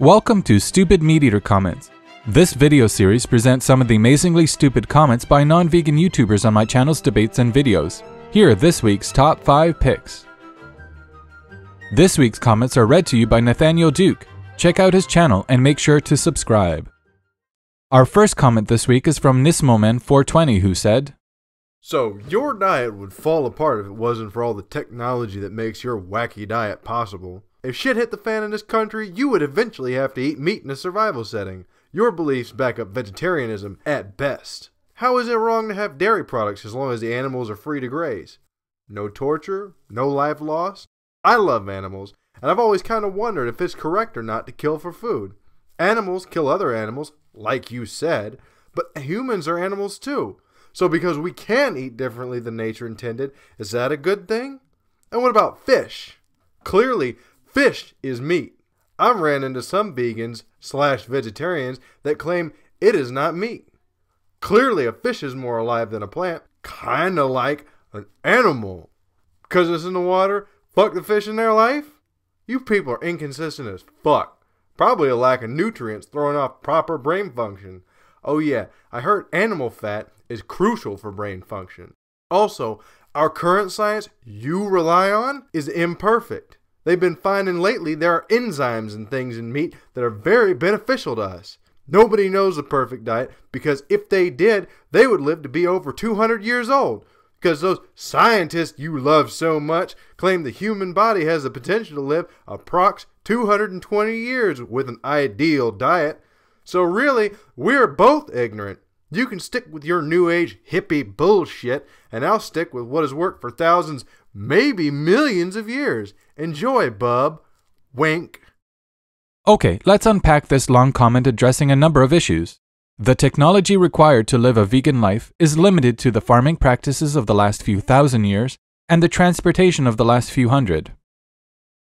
Welcome to Stupid Meat Eater Comments. This video series presents some of the amazingly stupid comments by non-vegan YouTubers on my channel's debates and videos. Here are this week's top 5 picks. This week's comments are read to you by Nathaniel Duke. Check out his channel and make sure to subscribe. Our first comment this week is from Nismoman420, who said, "So, your diet would fall apart if it wasn't for all the technology that makes your wacky diet possible. If shit hit the fan in this country, you would eventually have to eat meat in a survival setting. Your beliefs back up vegetarianism at best. How is it wrong to have dairy products as long as the animals are free to graze? No torture, no life lost? I love animals, and I've always kind of wondered if it's correct or not to kill for food. Animals kill other animals, like you said, but humans are animals too. So because we can eat differently than nature intended, is that a good thing? And what about fish? Clearly, fish is meat. I've ran into some vegans/vegetarians that claim it is not meat. Clearly, a fish is more alive than a plant, kinda like an animal. Because it's in the water, fuck the fish in their life? You people are inconsistent as fuck. Probably a lack of nutrients throwing off proper brain function. Oh yeah, I heard animal fat is crucial for brain function. Also, our current science you rely on is imperfect. They've been finding lately there are enzymes and things in meat that are very beneficial to us. Nobody knows the perfect diet because if they did, they would live to be over 200 years old. Because those scientists you love so much claim the human body has the potential to live approx 220 years with an ideal diet. So really, we're both ignorant. You can stick with your new age hippie bullshit, and I'll stick with what has worked for thousands, maybe millions of years. Enjoy, bub. Wink. Okay, let's unpack this long comment addressing a number of issues. The technology required to live a vegan life is limited to the farming practices of the last few thousand years and the transportation of the last few hundred.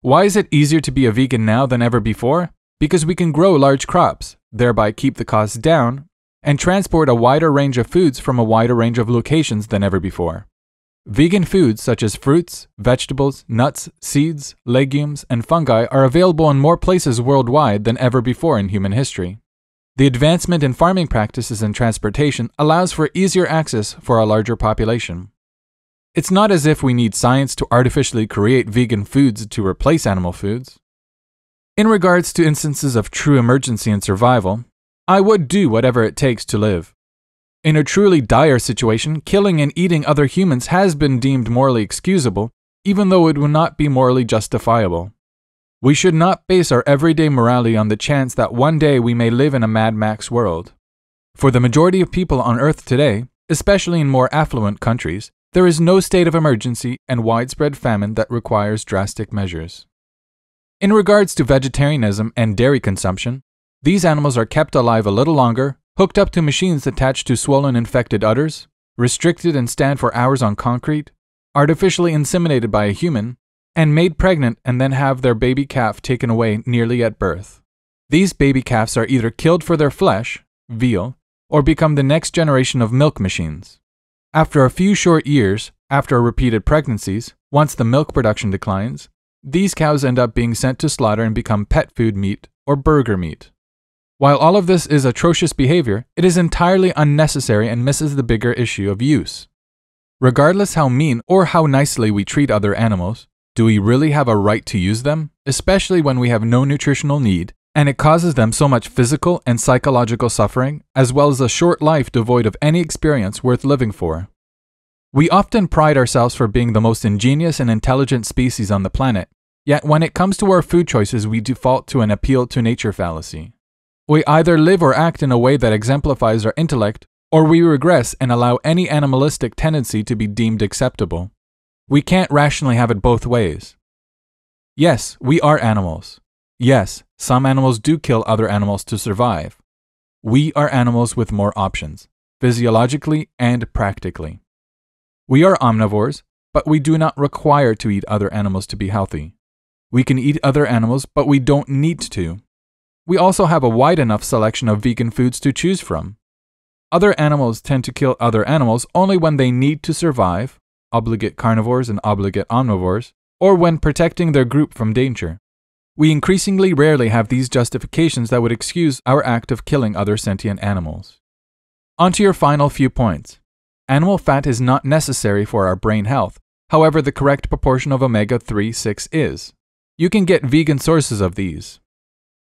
Why is it easier to be a vegan now than ever before? Because we can grow large crops, thereby keep the costs down, and transport a wider range of foods from a wider range of locations than ever before. Vegan foods such as fruits, vegetables, nuts, seeds, legumes, and fungi are available in more places worldwide than ever before in human history. The advancement in farming practices and transportation allows for easier access for a larger population. It's not as if we need science to artificially create vegan foods to replace animal foods. In regards to instances of true emergency and survival, I would do whatever it takes to live. In a truly dire situation, killing and eating other humans has been deemed morally excusable, even though it would not be morally justifiable. We should not base our everyday morality on the chance that one day we may live in a Mad Max world. For the majority of people on Earth today, especially in more affluent countries, there is no state of emergency and widespread famine that requires drastic measures. In regards to vegetarianism and dairy consumption, these animals are kept alive a little longer, hooked up to machines attached to swollen infected udders, restricted and stand for hours on concrete, artificially inseminated by a human, and made pregnant and then have their baby calf taken away nearly at birth. These baby calves are either killed for their flesh, veal, or become the next generation of milk machines. After a few short years, after repeated pregnancies, once the milk production declines, these cows end up being sent to slaughter and become pet food meat or burger meat. While all of this is atrocious behavior, it is entirely unnecessary and misses the bigger issue of use. Regardless how mean or how nicely we treat other animals, do we really have a right to use them, especially when we have no nutritional need, and it causes them so much physical and psychological suffering, as well as a short life devoid of any experience worth living for? We often pride ourselves for being the most ingenious and intelligent species on the planet, yet when it comes to our food choices we default to an appeal to nature fallacy. We either live or act in a way that exemplifies our intellect, or we regress and allow any animalistic tendency to be deemed acceptable. We can't rationally have it both ways. Yes, we are animals. Yes, some animals do kill other animals to survive. We are animals with more options, physiologically and practically. We are omnivores, but we do not require to eat other animals to be healthy. We can eat other animals, but we don't need to. We also have a wide enough selection of vegan foods to choose from. Other animals tend to kill other animals only when they need to survive, obligate carnivores and obligate omnivores, or when protecting their group from danger. we increasingly rarely have these justifications that would excuse our act of killing other sentient animals. On to your final few points. Animal fat is not necessary for our brain health. However, the correct proportion of omega-3/6 is. You can get vegan sources of these.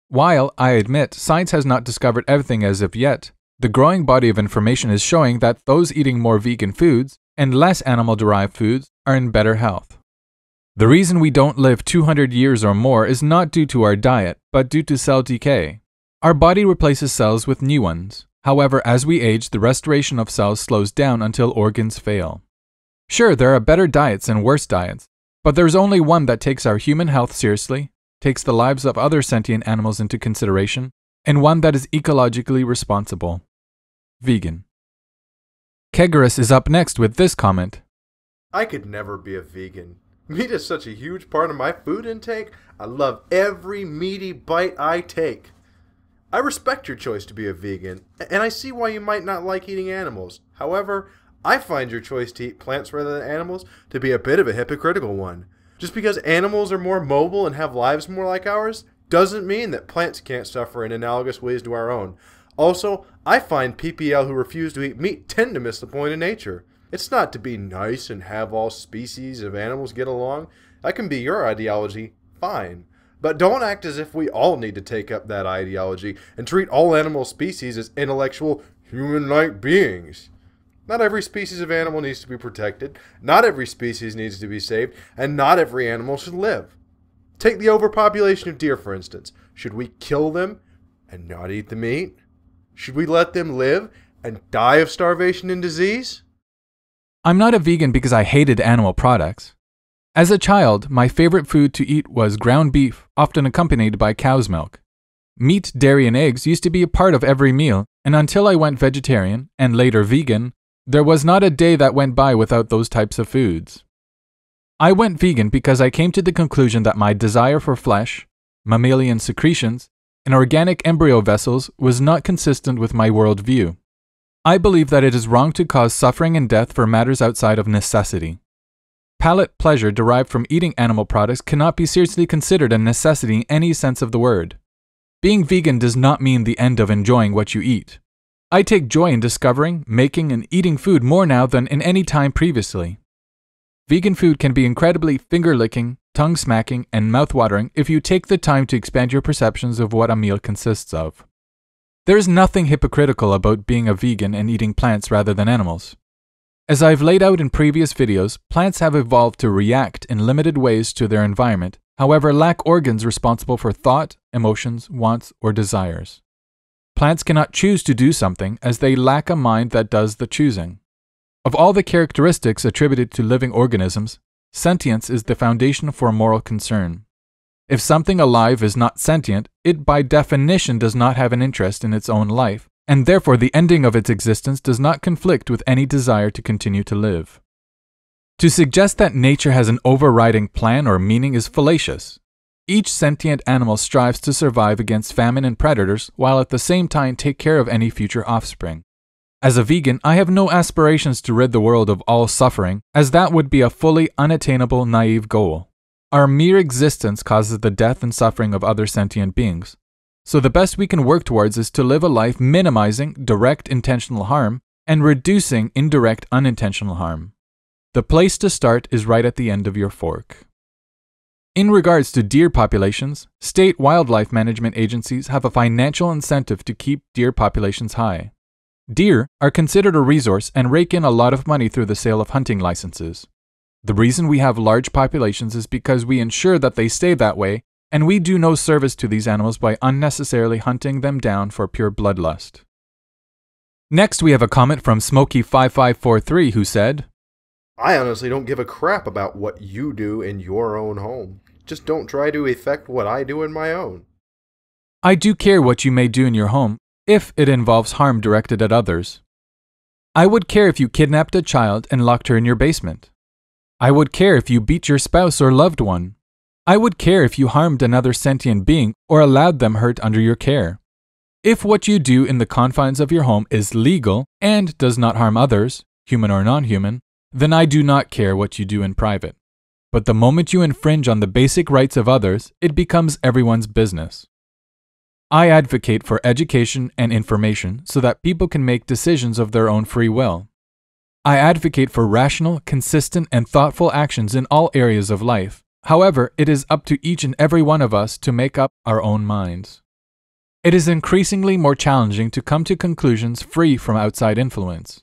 While, I admit, science has not discovered everything as of yet, the growing body of information is showing that those eating more vegan foods and less animal-derived foods are in better health. The reason we don't live 200 years or more is not due to our diet, but due to cell decay. Our body replaces cells with new ones. However, as we age, the restoration of cells slows down until organs fail. Sure, there are better diets and worse diets, but there's only one that takes our human health seriously, takes the lives of other sentient animals into consideration, and one that is ecologically responsible. Vegan. Kegarus is up next with this comment. I could never be a vegan. Meat is such a huge part of my food intake. I love every meaty bite I take. I respect your choice to be a vegan, and I see why you might not like eating animals. However, I find your choice to eat plants rather than animals to be a bit of a hypocritical one. Just because animals are more mobile and have lives more like ours, doesn't mean that plants can't suffer in analogous ways to our own. Also, I find PPL who refuse to eat meat tend to miss the point of nature. It's not to be nice and have all species of animals get along. That can be your ideology, fine. But don't act as if we all need to take up that ideology and treat all animal species as intellectual, human-like beings. Not every species of animal needs to be protected, not every species needs to be saved, and not every animal should live. Take the overpopulation of deer, for instance. Should we kill them and not eat the meat? Should we let them live and die of starvation and disease? I'm not a vegan because I hated animal products. As a child, my favorite food to eat was ground beef, often accompanied by cow's milk. Meat, dairy, and eggs used to be a part of every meal, and until I went vegetarian, and later vegan, there was not a day that went by without those types of foods. I went vegan because I came to the conclusion that my desire for flesh, mammalian secretions, and organic embryo vessels was not consistent with my worldview. I believe that it is wrong to cause suffering and death for matters outside of necessity. Palate pleasure derived from eating animal products cannot be seriously considered a necessity in any sense of the word. Being vegan does not mean the end of enjoying what you eat. I take joy in discovering, making, and eating food more now than in any time previously. Vegan food can be incredibly finger-licking, tongue-smacking, and mouth-watering if you take the time to expand your perceptions of what a meal consists of. There is nothing hypocritical about being a vegan and eating plants rather than animals. As I've laid out in previous videos, plants have evolved to react in limited ways to their environment, however lack organs responsible for thought, emotions, wants, or desires. Plants cannot choose to do something as they lack a mind that does the choosing. Of all the characteristics attributed to living organisms, sentience is the foundation for moral concern. If something alive is not sentient, it by definition does not have an interest in its own life, and therefore the ending of its existence does not conflict with any desire to continue to live. To suggest that nature has an overriding plan or meaning is fallacious. Each sentient animal strives to survive against famine and predators while at the same time take care of any future offspring. As a vegan, I have no aspirations to rid the world of all suffering, as that would be a fully unattainable, naive goal. Our mere existence causes the death and suffering of other sentient beings. So the best we can work towards is to live a life minimizing direct intentional harm and reducing indirect unintentional harm. The place to start is right at the end of your fork. In regards to deer populations, state wildlife management agencies have a financial incentive to keep deer populations high. Deer are considered a resource and rake in a lot of money through the sale of hunting licenses. The reason we have large populations is because we ensure that they stay that way, and we do no service to these animals by unnecessarily hunting them down for pure bloodlust. Next, we have a comment from Smokey5543 who said, I honestly don't give a crap about what you do in your own home. Just don't try to affect what I do in my own. I do care what you may do in your home, if it involves harm directed at others. I would care if you kidnapped a child and locked her in your basement. I would care if you beat your spouse or loved one. I would care if you harmed another sentient being or allowed them hurt under your care. If what you do in the confines of your home is legal and does not harm others, human or non-human, then I do not care what you do in private. but the moment you infringe on the basic rights of others, it becomes everyone's business. I advocate for education and information so that people can make decisions of their own free will. I advocate for rational, consistent, and thoughtful actions in all areas of life. However, it is up to each and every one of us to make up our own minds. It is increasingly more challenging to come to conclusions free from outside influence.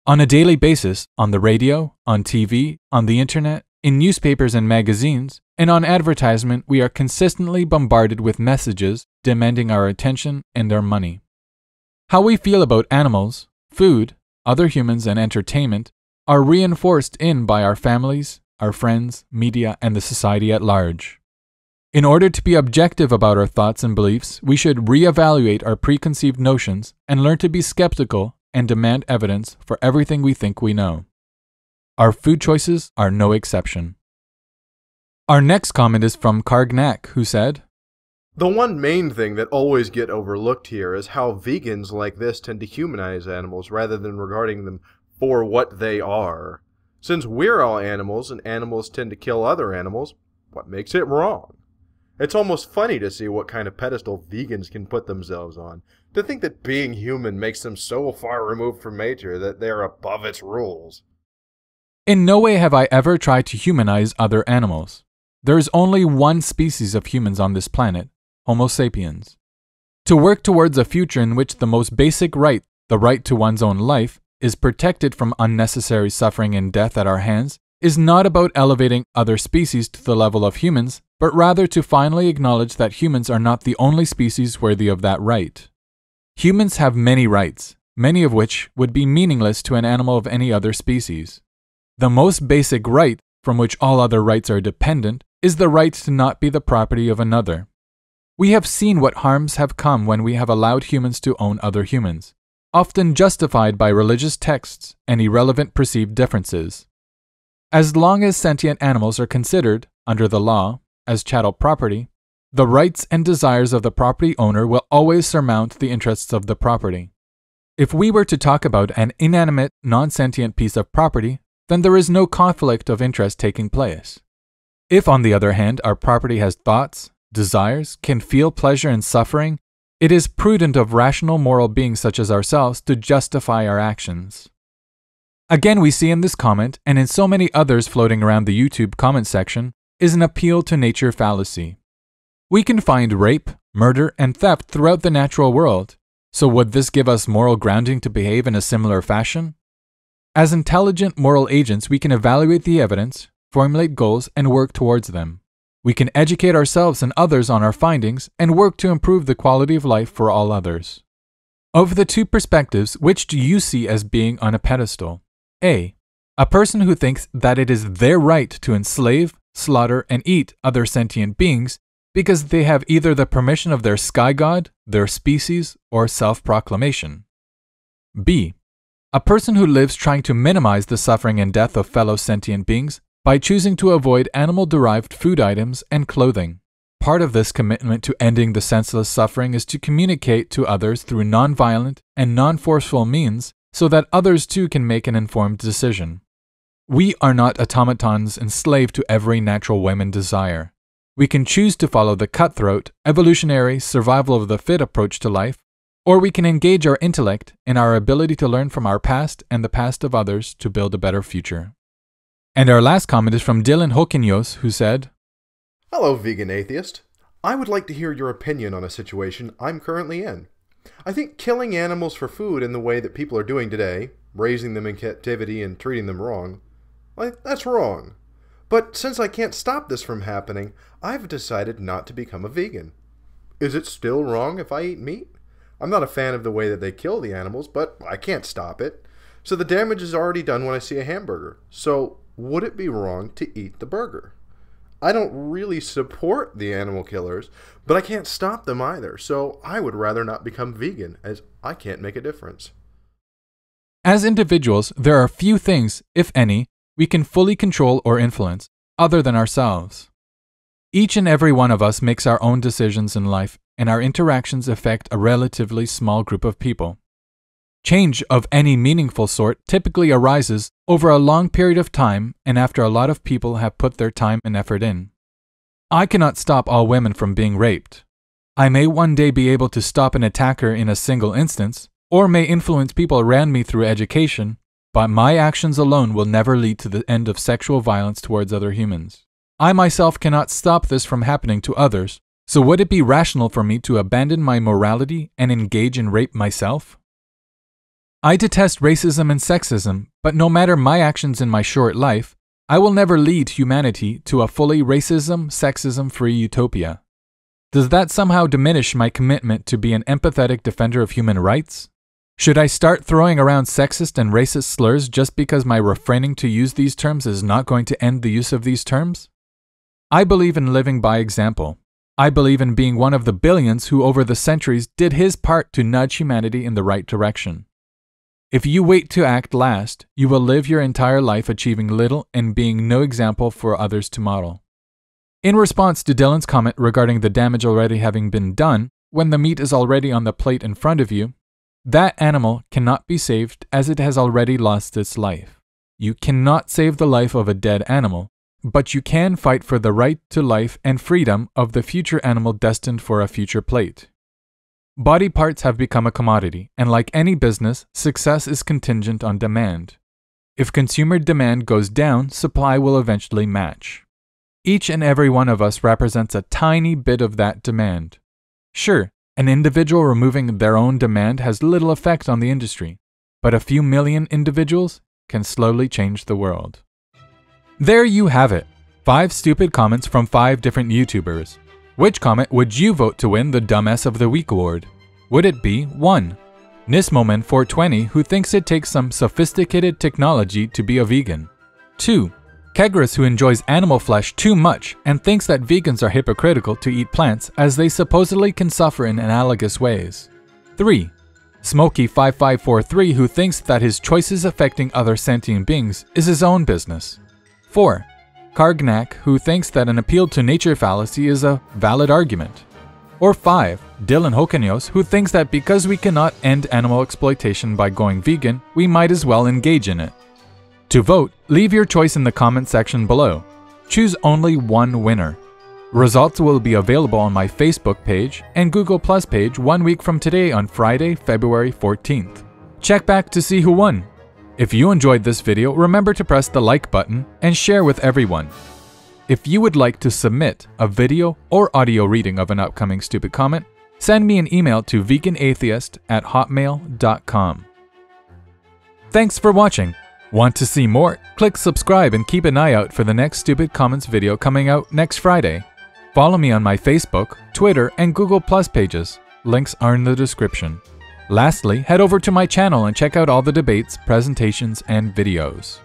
On a daily basis, on the radio, on TV, on the internet, in newspapers and magazines, and on advertisement, we are consistently bombarded with messages demanding our attention and our money. How we feel about animals, food, other humans, and entertainment are reinforced by our families, our friends, media, and the society at large. In order to be objective about our thoughts and beliefs, we should reevaluate our preconceived notions and learn to be skeptical and demand evidence for everything we think we know. Our food choices are no exception. Our next comment is from Kargnak, who said, "The one main thing that always get overlooked here is how vegans like this tend to humanize animals rather than regarding them for what they are. Since we're all animals and animals tend to kill other animals, what makes it wrong? It's almost funny to see what kind of pedestal vegans can put themselves on. To think that being human makes them so far removed from nature that they're above its rules." In no way have I ever tried to humanize other animals. There is only one species of humans on this planet, Homo sapiens. To work towards a future in which the most basic right, the right to one's own life, is protected from unnecessary suffering and death at our hands, is not about elevating other species to the level of humans, but rather to finally acknowledge that humans are not the only species worthy of that right. Humans have many rights, many of which would be meaningless to an animal of any other species. The most basic right, from which all other rights are dependent, is the right to not be the property of another. We have seen what harms have come when we have allowed humans to own other humans, often justified by religious texts and irrelevant perceived differences. As long as sentient animals are considered, under the law, as chattel property, the rights and desires of the property owner will always surmount the interests of the property. If we were to talk about an inanimate, non-sentient piece of property, then there is no conflict of interest taking place. If, on the other hand, our property has thoughts, desires, can feel pleasure and suffering, it is prudent of rational moral beings such as ourselves to justify our actions. Again, we see in this comment, and in so many others floating around the YouTube comment section, is an appeal to nature fallacy. We can find rape, murder, and theft throughout the natural world, so would this give us moral grounding to behave in a similar fashion? As intelligent moral agents, we can evaluate the evidence, formulate goals, and work towards them. We can educate ourselves and others on our findings and work to improve the quality of life for all others. Of the two perspectives, which do you see as being on a pedestal? A person who thinks that it is their right to enslave, slaughter, and eat other sentient beings because they have either the permission of their sky god, their species, or self-proclamation. B a person who lives trying to minimize the suffering and death of fellow sentient beings by choosing to avoid animal-derived food items and clothing. Part of this commitment to ending the senseless suffering is to communicate to others through non-violent and non-forceful means so that others too can make an informed decision. We are not automatons enslaved to every natural whim and desire. We can choose to follow the cutthroat, evolutionary, survival of the fit approach to life, or we can engage our intellect and our ability to learn from our past and the past of others to build a better future. And our last comment is from Dylan Hokinyos, who said, "Hello, vegan atheist. I would like to hear your opinion on a situation I'm currently in. I think killing animals for food in the way that people are doing today, raising them in captivity and treating them wrong, that's wrong. But since I can't stop this from happening, I've decided not to become a vegan. Is it still wrong if I eat meat? I'm not a fan of the way that they kill the animals, but I can't stop it. So the damage is already done when I see a hamburger. So would it be wrong to eat the burger? I don't really support the animal killers, but I can't stop them either. So I would rather not become vegan, as I can't make a difference." As individuals, there are few things, if any, we can fully control or influence, other than ourselves. Each and every one of us makes our own decisions in life, and our interactions affect a relatively small group of people. Change of any meaningful sort typically arises over a long period of time and after a lot of people have put their time and effort in. I cannot stop all women from being raped. I may one day be able to stop an attacker in a single instance, or may influence people around me through education, but my actions alone will never lead to the end of sexual violence towards other humans. I myself cannot stop this from happening to others, so would it be rational for me to abandon my morality and engage in rape myself? I detest racism and sexism, but no matter my actions in my short life, I will never lead humanity to a fully racism, sexism-free utopia. Does that somehow diminish my commitment to be an empathetic defender of human rights? Should I start throwing around sexist and racist slurs just because my refraining to use these terms is not going to end the use of these terms? I believe in living by example. I believe in being one of the billions who over the centuries did his part to nudge humanity in the right direction. If you wait to act last, you will live your entire life achieving little and being no example for others to model. In response to Dylan's comment regarding the damage already having been done, when the meat is already on the plate in front of you, that animal cannot be saved as it has already lost its life. You cannot save the life of a dead animal, but you can fight for the right to life and freedom of the future animal destined for a future plate. Body parts have become a commodity, and like any business, success is contingent on demand. If consumer demand goes down, supply will eventually match. Each and every one of us represents a tiny bit of that demand. Sure, an individual removing their own demand has little effect on the industry, but a few million individuals can slowly change the world. There you have it. 5 stupid comments from 5 different YouTubers. Which comment would you vote to win the Dumbass of the Week award? Would it be 1. Nismoman420, who thinks it takes some sophisticated technology to be a vegan? 2. Kegris, who enjoys animal flesh too much and thinks that vegans are hypocritical to eat plants as they supposedly can suffer in analogous ways? 3. Smokey5543, who thinks that his choices affecting other sentient beings is his own business? 4. Kargnak, who thinks that an appeal to nature fallacy is a valid argument? Or 5. Dylan Hokanios, who thinks that because we cannot end animal exploitation by going vegan, we might as well engage in it? To vote, leave your choice in the comment section below. Choose only one winner. Results will be available on my Facebook page and Google Plus page 1 week from today on Friday, February 14th. Check back to see who won. If you enjoyed this video, remember to press the like button and share with everyone. If you would like to submit a video or audio reading of an upcoming stupid comment, send me an email to veganatheist@hotmail.com. Thanks for watching. Want to see more? Click subscribe and keep an eye out for the next stupid comments video coming out next Friday. Follow me on my Facebook, Twitter, and Google Plus pages. Links are in the description. Lastly, head over to my channel and check out all the debates, presentations, and videos.